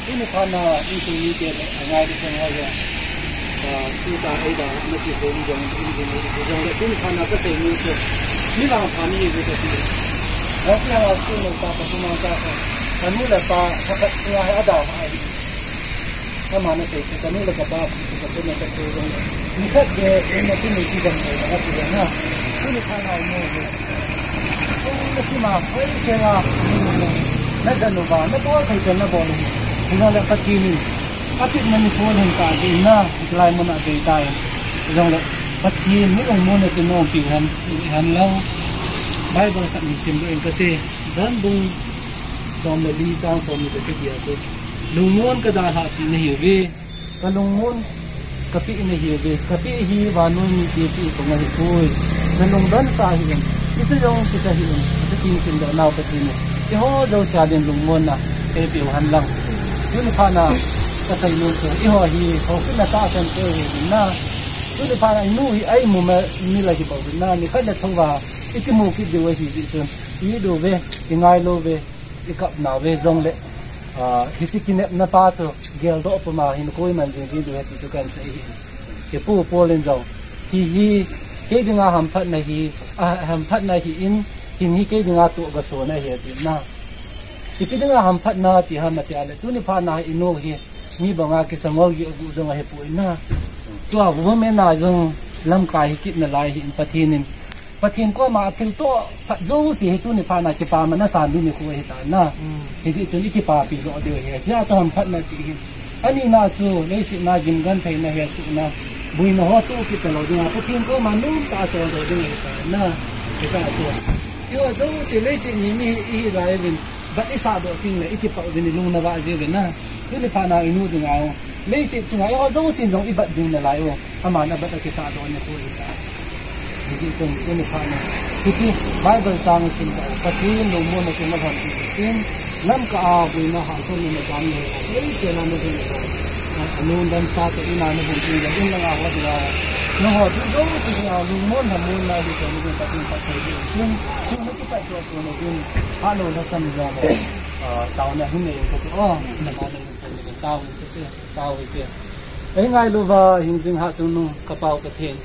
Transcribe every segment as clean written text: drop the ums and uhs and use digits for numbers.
ini karena itu mikir ngai di sana aja kita ada mesti bom jong ini jong itu karena kesini itu ni lah pani itu tu tapi aku nak apa semua tak kami lepas dapat tengah ada sama mana sih kami lepas apa kita nak turun ni kat dia mesti mesti jong apa tu na ini karena ini mesti apa saya na janova na to thai chen na bol hina le patini atit mani phone hin ta di na islai mon a dei tai jong le patin ni ong mon te no pi han lau bible sa ni sim do en ka te dan bung som le li chang som ni te dia to lungon ka da ha pi ni hi ve ka lungon ka pi ni hi ve ka pi hi wa no ni ti pi ko ngai koi na lung dan sa hi isi jong ti sa hi ta tin sim do nau patini iho do sia den lungon na e pi han lang yun pa na ka sai lu ko iho hi ho na ta san ko na yun pa na nu hi ai mu ma ni la ki ba na ni ka da thong wa iki mu ki de wa hi ji sun i do ve i ngai lo ve i kap na ve zong le hi si ki na pa to gel do pa ma hin ko man jing ji do he tu kan sai hi ke pu po len zong hi hi ke dinga ham phat na hi ham phat na hi in hin hi ke dinga tu ga so na he ti na ipi dinga ham phat na ti ham na ti ale tu ni pha na ino hi ni banga ki sangol gi gu zong he pu na tu a wo me na zong lam kai hi kit na lai hi pathin ko ma thil to phat zo si he tu ni pha na ki pa ma na san du ni ko he ta na hi ji tu ni ki pa pi zo de he ja to ham phat na ti hi ani na chu le si na gin gan thai na he su na bui na ho tu ki ta lo dinga pathin ko ma nu ta cho do de he ta na ki sa tu yo zo si le si ni mi hi lai bin ba isa do ting le iki pa din lung na ba je na tu ni pa na inu dinga o le si tu ngai ho zo sin dong i ba din na lai o ama na ba ta ki sa do ni ko i ta ji tu ni pa na ki bible tang sin ba pa ti lu mo na ki ma han ti tin lam ka a bu na ha so ni na jam ne le ke na no din anu dan sa to ina na bu ti da in la wa di la no ho tu zo ti ya lu mo na mo na di ko ni pa ti pa ti tin ku na ki pa to ko no din alo na sam ja ba tao na hin ne ko to na ma na ni tao ke ai ngai lu va hin jing ha chu nu ka pau ka then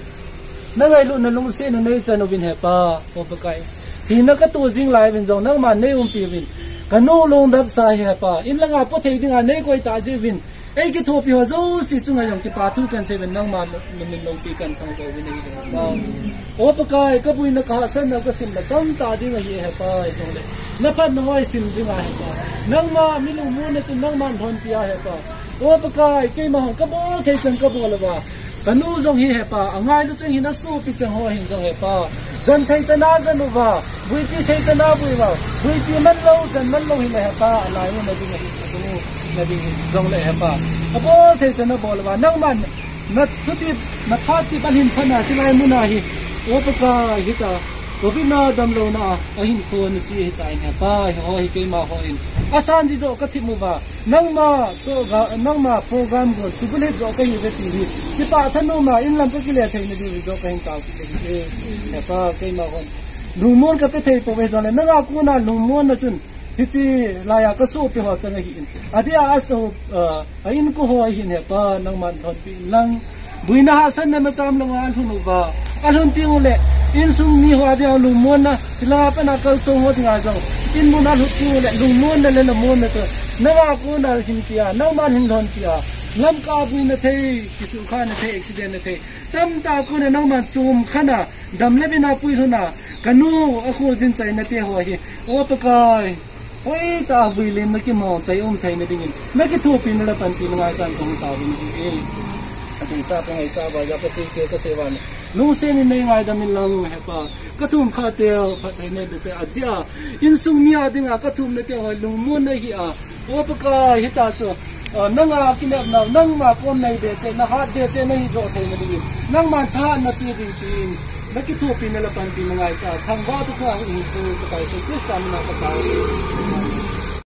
na ngai lu na lung se na nei cha no bin he pa ko pa kai thi na ka tu jing lai bin zo nang ma nei pi bin ka no long dap sa he pa in la nga po thei dinga nei koi ta je bin ai ki tho pi ho zo si chu nga yong ki pa tu kan se ben nang ma min long pi kan thang ko bin nei ba o pa kai ka bui na ka san na ka sim da tam ta dinga ye he pa ai zo le na pa no ai sim dinga he pa nang ma mi lu mu na chu nang man thon pia he pa o pa kai ke ma ka bo thei san ka bo la ba kanu zong hi he pa angai lu chang hi na su pi chang ho hin zong he pa zan thei chana zan nu ba bui pi thei chana bui ba bui pi man lo zan man lo hi le he pa alai na dinga hi tu na ding zong le he pa ka bo thei chana bo la ba nang man na thu ti na pha ti ban hin phana ti lai mu na hi o pa kai hi ta o vi na dam lo na a hin ko na chi hi ta in he pa ho hi ke ma ho in asan ji do ka thi mu ba nang ma to ga nang ma program go subule do ka hi ve ti hi ki pa thanu ma in lam pe ki le thai na di do ka hin ta ki le he pa ke ma hon lungmon ka pe thei po ve zone na ga ku na lungmon na chun hi chi la ya ka so pe ho chang hi in adia aso a in ko ho hi ne pa nang man thon pi lang buina ha san na ma cham lang an thunu ba an hun ti le in sung ni ho adia lungmon na tila pa na kal so ho tinga jong in mun na hu le lungmon na le na mon na to na ga ku na hin tia na man hin thon tia lam ka bui na thei ki su kha na thei accident na thei tam ta ku na nang man chum khana dam le bina pui thuna kanu a khu jin chai na te ho hi o pa kai oi ta vui len na ki mo chai thai na ding na ki thu pin na pan ti nga chan ko ta bin ki atin sa pa ngai sa ba ja pa se ke ka se wan lu se ni nei ngai da min lang he pa ka thum kha te pha thai ne de adia in sung mia dinga ka thum na te ho lu mu na hi a o pa kai hi ta chu nang a kinap na nang ma kon nei de che na ha de che nei do thai na ding nang ma tha na ti ding tin na ki thu pin na pan ti ngai cha thang ba tu ka in su ka kai se kristan na ka ta